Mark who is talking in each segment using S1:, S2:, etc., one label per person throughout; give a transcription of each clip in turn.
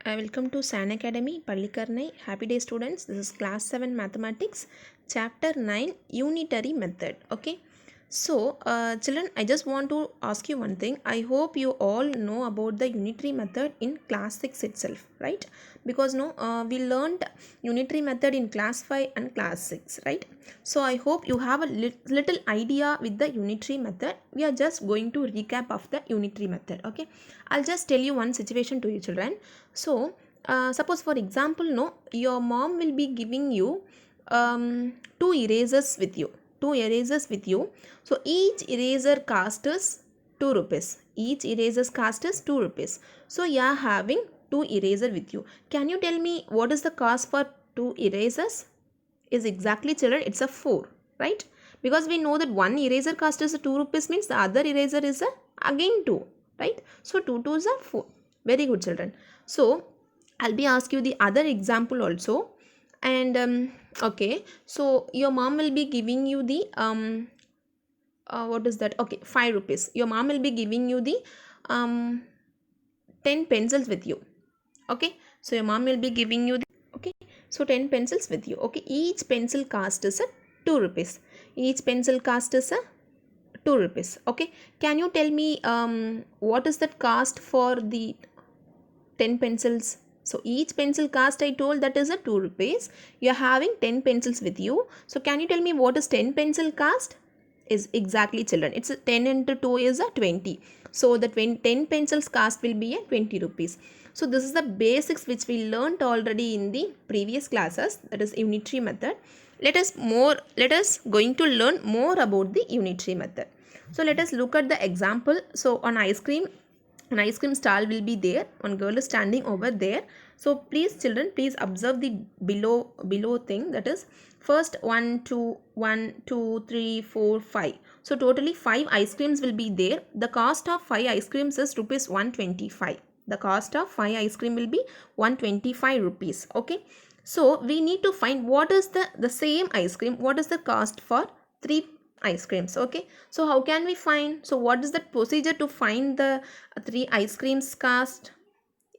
S1: Welcome to San Academy, Pallikarnai. Happy day, students. This is class 7 mathematics, chapter 9, unitary method. Okay. So, children, I just want to ask you one thing. I hope you all know about the unitary method in class 6 itself, right? Because no, we learned unitary method in class 5 and class 6, right? So, I hope you have a little idea with the unitary method. We are just going to recap of the unitary method, okay? I'll just tell you one situation to you, children. So, suppose for example, no, your mom will be giving you two erasers with you. Two erasers with you. So, each eraser cost is 2 rupees. Each eraser's cost is 2 rupees. So, you are having two eraser with you. Can you tell me what is the cost for two erasers? Is exactly, children, it's a 4, right? Because we know that one eraser cost is 2 rupees means the other eraser is again 2, right? So 2 2s are 4. Very good, children. So I'll be ask you the other example also. And okay, so your mom will be giving you the what is that? Okay, 5 rupees. Your mom will be giving you the 10 pencils with you. Okay, so your mom will be giving you the, okay, so 10 pencils with you. Okay, each pencil cost is a 2 rupees. Each pencil cost is a 2 rupees. Okay, can you tell me what is that cost for the 10 pencils? So each pencil cost I told that is a 2 rupees. You are having 10 pencils with you. So can you tell me what is 10 pencil cost? Is exactly, children, it's a 10 into 2 is a 20. So the 10 pencils cost will be a 20 rupees. So this is the basics which we learnt already in the previous classes, that is unitary method. Let us going to learn more about the unitary method. So let us look at the example. So on ice cream, an ice cream stall will be there. One girl is standing over there. So please, children, please observe the below thing, that is first 1 2 1 2 3 4 5. So totally 5 ice creams will be there. The cost of 5 ice creams is rupees 125. The cost of 5 ice cream will be 125 rupees. Okay, so we need to find what is the same ice cream, what is the cost for 3 ice creams. Okay, so how can we find? So what is the procedure to find the 3 ice creams cost?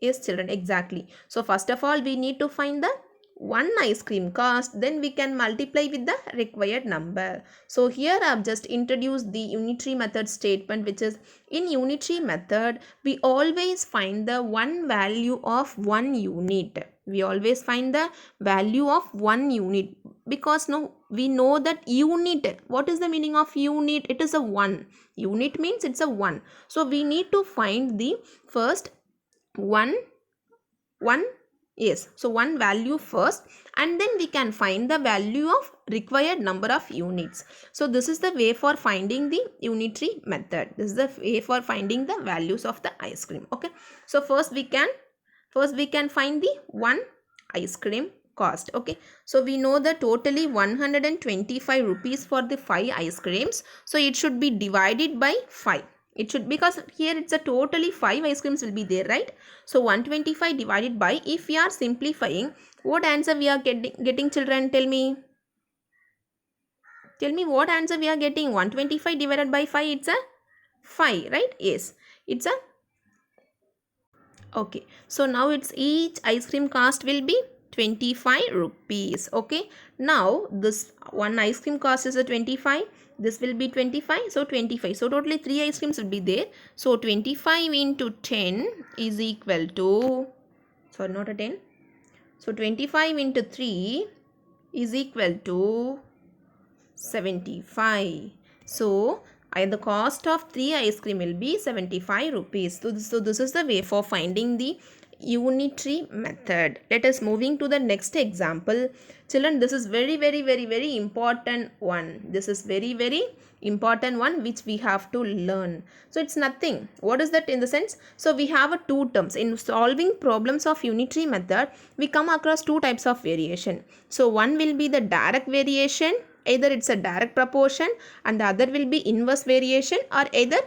S1: Yes, children, exactly. So first of all, we need to find the one ice cream cost, then we can multiply with the required number. So here I have just introduced the unitary method statement, which is in unitary method we always find the one value of 1 unit. We always find the value of 1 unit, because no, we know that unit, what is the meaning of unit? It is a 1. Unit means it's a 1. So we need to find the first one yes, so one value first, and then we can find the value of required number of units. So this is the way for finding the unitary method. This is the way for finding the values of the ice cream. Okay, so first we can find the one ice cream cost. Okay, so we know that totally 125 rupees for the 5 ice creams. So it should be divided by 5. It should, because here it's a totally 5 ice creams will be there, right? So 125 divided by, if we are simplifying, what answer we are getting, children? Tell me what answer we are getting. 125 divided by 5, it's a 5, right? Yes, it's a, okay. So now it's each ice cream cost will be 25 rupees. Okay, now this one ice cream cost is a 25, this will be 25, so 25. So totally 3 ice creams will be there. So 25 into 10 is equal to, sorry, not a 10. So 25 into 3 is equal to 75. So the cost of 3 ice cream will be 75 rupees. So this is the way for finding the unitary method. Let us moving to the next example. Children, this is very important one. This is very important one which we have to learn. So it's nothing. What is that in the sense? So we have a 2 terms. In solving problems of unitary method, we come across 2 types of variation. So one will be the direct variation, either it's a direct proportion, and the other will be inverse variation, or either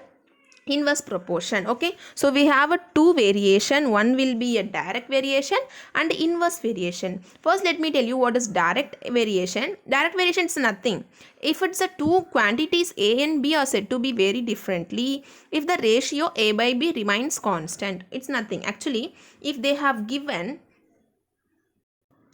S1: inverse proportion. Okay, so we have a two variation. One will be a direct variation and inverse variation. First let me tell you what is direct variation. Direct variation is nothing. If it's a two quantities A and B are said to be very differently, if the ratio A by B remains constant, it's nothing. Actually, if they have given,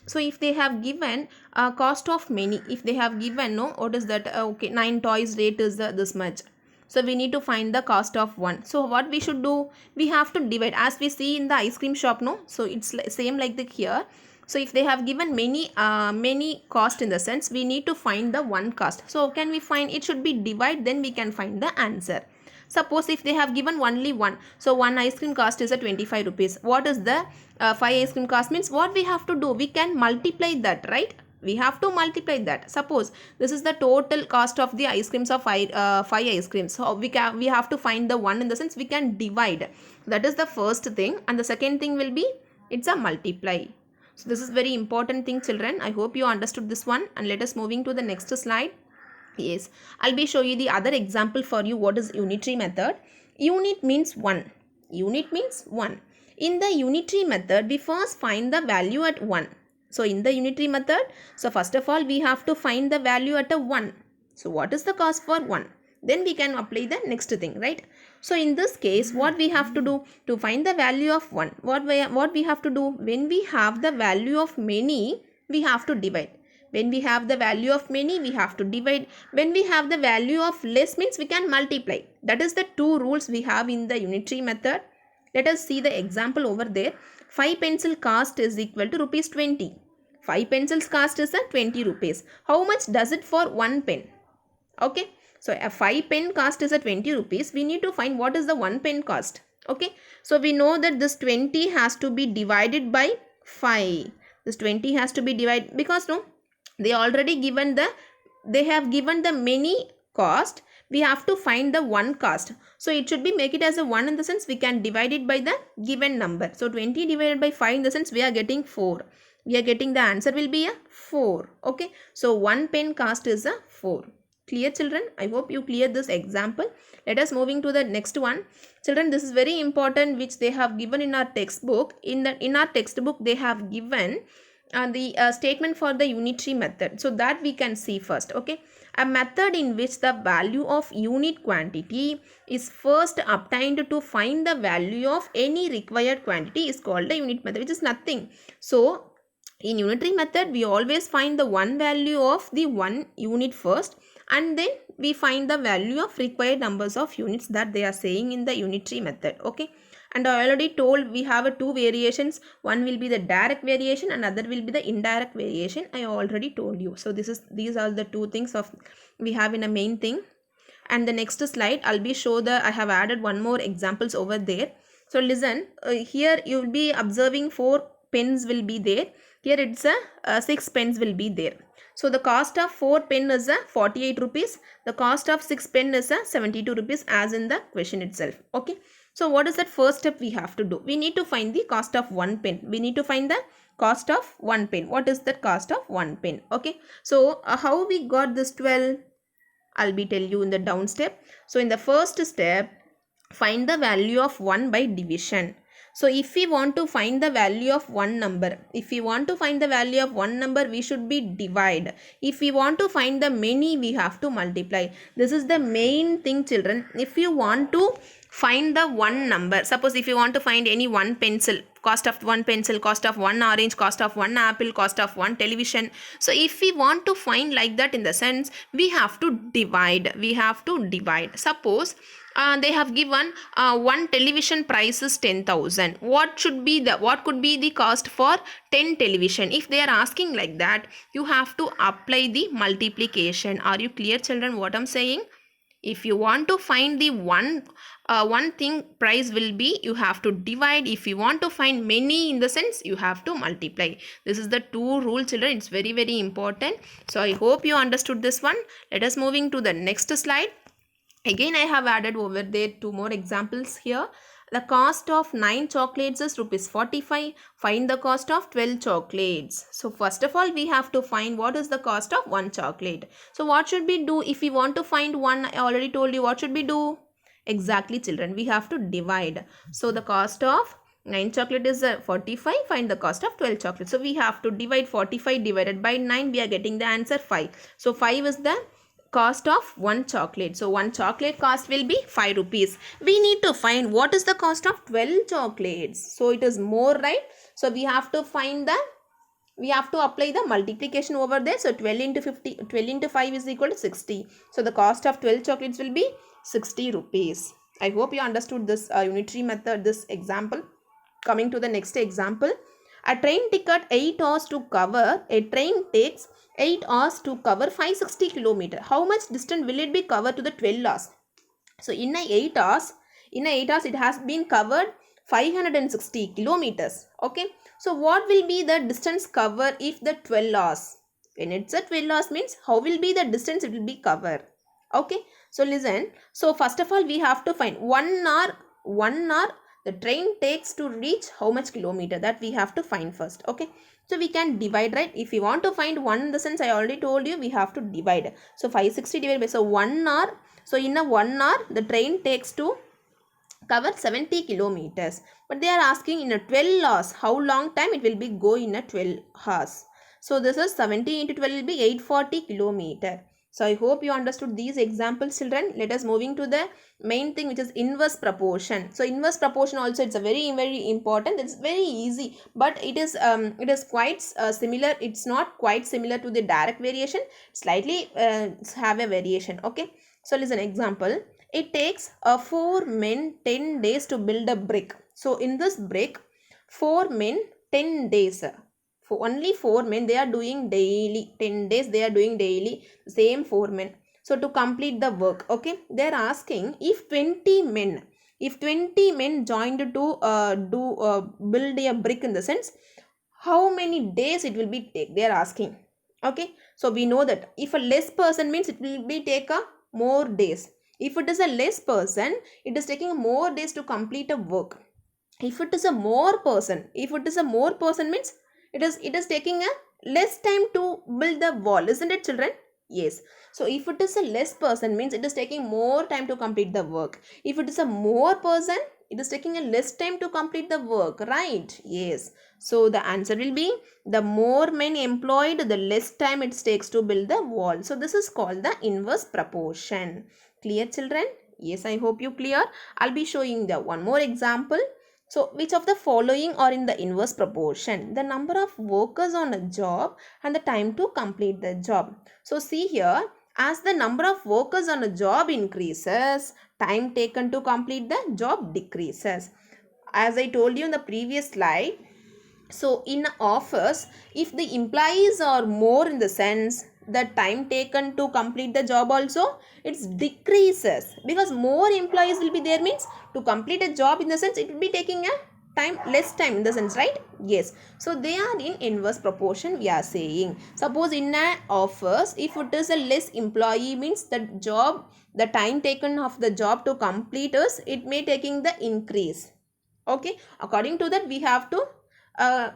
S1: so if they have given a cost of many, if they have given, no, what is that, okay, 9 toys rate is this much, so we need to find the cost of one. So what we should do, we have to divide, as we see in the ice cream shop, no, so it's same like the here. So if they have given many cost, in the sense we need to find the one cost. So can we find, it should be divide, then we can find the answer. Suppose if they have given only one, so one ice cream cost is a 25 rupees. What is the 5 ice cream cost, means what we have to do, we can multiply that, right? We have to multiply that. Suppose this is the total cost of the ice creams of 5 ice creams, so we have to find the one, in the sense we can divide. That is the first thing, and the second thing will be, it's a multiply. So this is very important thing, children. I hope you understood this one, and let us moving to the next slide. Yes, I'll be show you the other example for you. What is unitary method? Unit means 1. Unit means 1. In the unitary method, we first find the value at 1. So in the unitary method, so first of all, we have to find the value at a 1. So what is the cost for 1? Then we can apply the next thing, right? So in this case, what we have to do to find the value of 1? What we have to do? When we have the value of many, we have to divide. When we have the value of many, we have to divide. When we have the value of less, means we can multiply. That is the two rules we have in the unitary method. Let us see the example over there. 5 pencil cost is equal to rupees 20. 5 pencils cost is a 20 rupees. How much does it for 1 pen? Okay. So a 5 pen cost is a 20 rupees. We need to find what is the 1 pen cost. Okay. So we know that this 20 has to be divided by 5. This 20 has to be divided, because no, they already given the, they have given the many cost, we have to find the one cost. So it should be, make it as a 1, in the sense we can divide it by the given number. So 20 divided by 5, in the sense we are getting 4. We are getting the answer will be a 4. Okay. So 1 pen cost is a 4. Clear, children? I hope you clear this example. Let us moving to the next one. Children, this is very important, which they have given in our textbook. In our textbook, they have given the statement for the unitary method. So that we can see first. Okay. A method in which the value of unit quantity is first obtained to find the value of any required quantity is called the unit method, which is nothing. So in unitary method, we always find the one value of the one unit first, and then we find the value of required numbers of units that they are saying in the unitary method. Okay. And I already told we have a two variations. One will be the direct variation and other will be the indirect variation. I already told you. So these are the two things of we have in a main thing. And the next slide, I'll be show the, I have added one more examples over there. So listen, here you will be observing 4 pens will be there. Here it's a 6 pens will be there. So the cost of 4 pen is a 48 rupees. The cost of 6 pen is a 72 rupees, as in the question itself. Okay. So what is that first step we have to do? We need to find the cost of 1 pen. We need to find the cost of 1 pen. What is the cost of 1 pen? Okay. So how we got this 12? I'll be tell you in the down step. So in the first step, find the value of 1 by division. So if we want to find the value of one number, we should be divide. If we want to find the many, we have to multiply. This is the main thing, children. If you want to find the one number, suppose if you want to find any one pencil, cost of one pencil, cost of one orange, cost of one apple, cost of one television. So if we want to find like that, in the sense we have to divide. Suppose they have given one television price is 10,000. What could be the cost for 10 television? If they are asking like that, you have to apply the multiplication. Are you clear, children, what I'm saying? If you want to find the one thing price will be, you have to divide. If you want to find many, in the sense you have to multiply. This is the two rule, children. It's very, very important. So I hope you understood this one. Let us moving to the next slide. Again, I have added over there 2 more examples here. The cost of 9 chocolates is rupees 45. Find the cost of 12 chocolates. So first of all, we have to find what is the cost of 1 chocolate. So what should we do if we want to find one? I already told you what should we do. Exactly, children. We have to divide. So the cost of 9 chocolate is 45. Find the cost of 12 chocolate. So we have to divide 45 divided by 9. We are getting the answer 5. So 5 is the cost of one chocolate. So one chocolate cost will be 5 rupees. We need to find what is the cost of 12 chocolates. So it is more, right? So we have to find the, we have to apply the multiplication over there. So 12 into 50, 12 into 5 is equal to 60. So the cost of 12 chocolates will be 60 rupees. I hope you understood this unitary method, this example. Coming to the next example. A train ticket 8 hours to cover, a train takes 8 hours to cover 560 kilometer. How much distance will it be covered to the 12 hours? So in a 8 hours, it has been covered 560 kilometers. Okay. So what will be the distance covered if the 12 hours? When it's a 12 hours means how will be the distance it will be covered? Okay. So listen. So first of all we have to find 1 hour the train takes to reach how much kilometer, that we have to find first. Okay. So we can divide, right? If you want to find 1 in the sense I already told you we have to divide. So 560 divided by, so 1 hour. So in a 1 hour the train takes to cover 70 kilometers. But they are asking in a 12 hours how long time it will be go in a 12 hours. So this is 70 into 12 will be 840 kilometer. So I hope you understood these examples, children. Let us moving to the main thing, which is inverse proportion. So inverse proportion also, it's a very important. It's very easy, but it is quite similar. It's not quite similar to the direct variation. Slightly have a variation. Okay. So listen, example. It takes 4 men 10 days to build a brick. So in this brick, 4 men 10 days. For only 4 men, they are doing daily. 10 days they are doing daily. Same 4 men. So to complete the work, okay, they are asking if 20 men joined to build a brick, in the sense, how many days it will be take, they are asking. Okay. So we know that if a less person means it will be take a more days. If it is a less person, it is taking more days to complete a work. If it is a more person means it is taking a less time to build the wall, isn't it, children? Yes. So if it is a less person means it is taking more time to complete the work. If it is a more person, it is taking a less time to complete the work, right? Yes. So the answer will be the more men employed, the less time it takes to build the wall. So this is called the inverse proportion. Clear, children? Yes, I hope you clear. I'll be showing the one more example. So which of the following are in the inverse proportion? The number of workers on a job and the time to complete the job. So see here, as the number of workers on a job increases, time taken to complete the job decreases. As I told you in the previous slide, so in office, if the employees are more, in the sense the time taken to complete the job also it's decreases, because more employees will be there means to complete a job, in the sense it will be taking a time, less time, in the sense, right? Yes. So they are in inverse proportion, we are saying. Suppose in an office, if it is a less employee means the time taken of the job to complete is, it may taking the increase. Okay. According to that we have to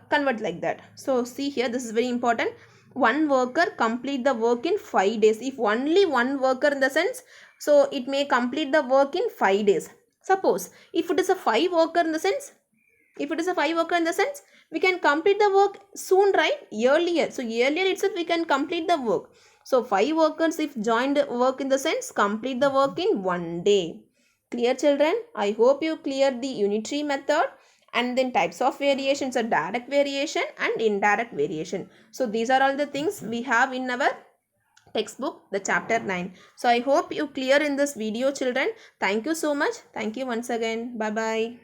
S1: convert like that. So see here, this is very important. One worker complete the work in 5 days. If only one worker, in the sense, so it may complete the work in 5 days. Suppose if it is a 5 worker, in the sense, we can complete the work soon, right? Earlier. So earlier itself we can complete the work. So 5 workers if joined work, in the sense, complete the work in 1 day. Clear, children? I hope you clear the unitary method. And then types of variations are direct variation and indirect variation. So these are all the things we have in our textbook, the chapter 9. So I hope you clear in this video, children. Thank you so much. Thank you once again. Bye bye.